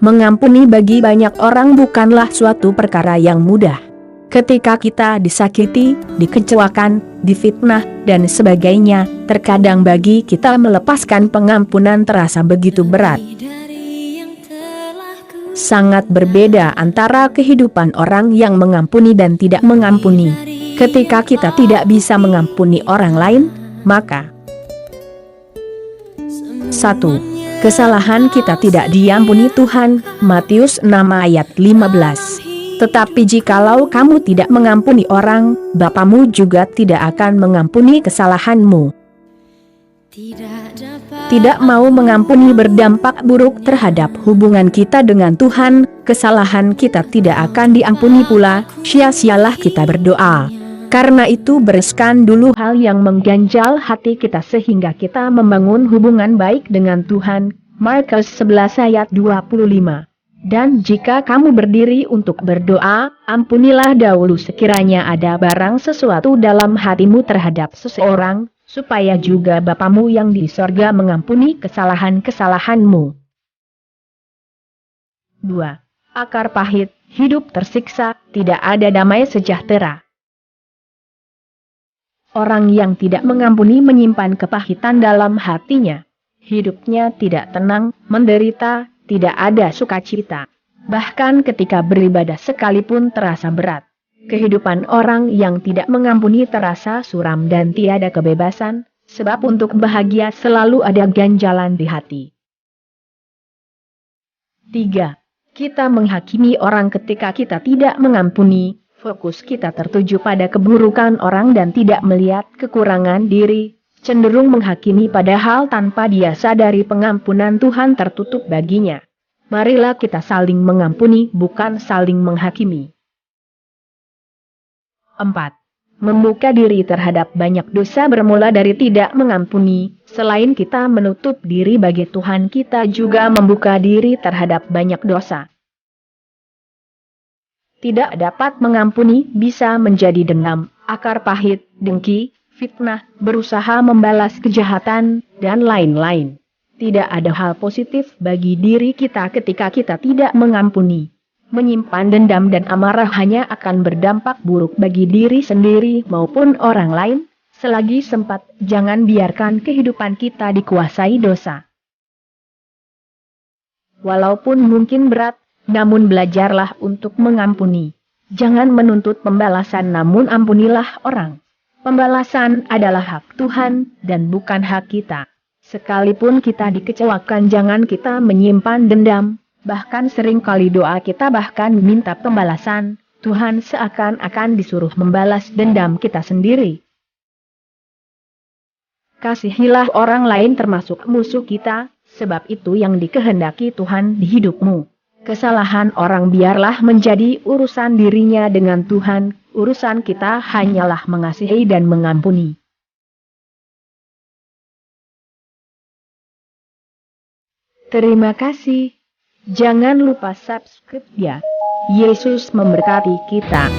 Mengampuni bagi banyak orang bukanlah suatu perkara yang mudah. Ketika kita disakiti, dikecewakan, difitnah, dan sebagainya, terkadang bagi kita melepaskan pengampunan terasa begitu berat. Sangat berbeda antara kehidupan orang yang mengampuni dan tidak mengampuni. Ketika kita tidak bisa mengampuni orang lain, maka 1. Kesalahan kita tidak diampuni Tuhan, Matius 6 ayat 15. Tetapi jikalau kamu tidak mengampuni orang, Bapamu juga tidak akan mengampuni kesalahanmu. Tidak mau mengampuni berdampak buruk terhadap hubungan kita dengan Tuhan, kesalahan kita tidak akan diampuni pula, sia-sialah kita berdoa. Karena itu bereskan dulu hal yang mengganjal hati kita sehingga kita membangun hubungan baik dengan Tuhan, Markus 11 ayat 25. Dan jika kamu berdiri untuk berdoa, ampunilah dahulu sekiranya ada barang sesuatu dalam hatimu terhadap seseorang, supaya juga Bapamu yang di sorga mengampuni kesalahan-kesalahanmu. 2. Akar pahit, hidup tersiksa, tidak ada damai sejahtera. Orang yang tidak mengampuni menyimpan kepahitan dalam hatinya. Hidupnya tidak tenang, menderita, tidak ada sukacita. Bahkan ketika beribadah sekalipun terasa berat. Kehidupan orang yang tidak mengampuni terasa suram dan tiada kebebasan, sebab untuk bahagia selalu ada ganjalan di hati. 3. Kita menghakimi orang ketika kita tidak mengampuni, fokus kita tertuju pada keburukan orang dan tidak melihat kekurangan diri, cenderung menghakimi padahal tanpa dia sadari pengampunan Tuhan tertutup baginya. Marilah kita saling mengampuni bukan saling menghakimi. 4. Membuka diri terhadap banyak dosa bermula dari tidak mengampuni, selain kita menutup diri bagi Tuhan kita juga membuka diri terhadap banyak dosa. Tidak dapat mengampuni bisa menjadi dendam, akar pahit, dengki, fitnah, berusaha membalas kejahatan, dan lain-lain. Tidak ada hal positif bagi diri kita ketika kita tidak mengampuni. Menyimpan dendam dan amarah hanya akan berdampak buruk bagi diri sendiri maupun orang lain. Selagi sempat, jangan biarkan kehidupan kita dikuasai dosa. Walaupun mungkin berat, namun belajarlah untuk mengampuni. Jangan menuntut pembalasan namun ampunilah orang. Pembalasan adalah hak Tuhan dan bukan hak kita. Sekalipun kita dikecewakan jangan kita menyimpan dendam, bahkan seringkali doa kita bahkan minta pembalasan, Tuhan seakan-akan disuruh membalas dendam kita sendiri. Kasihilah orang lain termasuk musuh kita, sebab itu yang dikehendaki Tuhan di hidupmu. Kesalahan orang biarlah menjadi urusan dirinya dengan Tuhan, urusan kita hanyalah mengasihi dan mengampuni. Terima kasih. Jangan lupa subscribe ya. Yesus memberkati kita.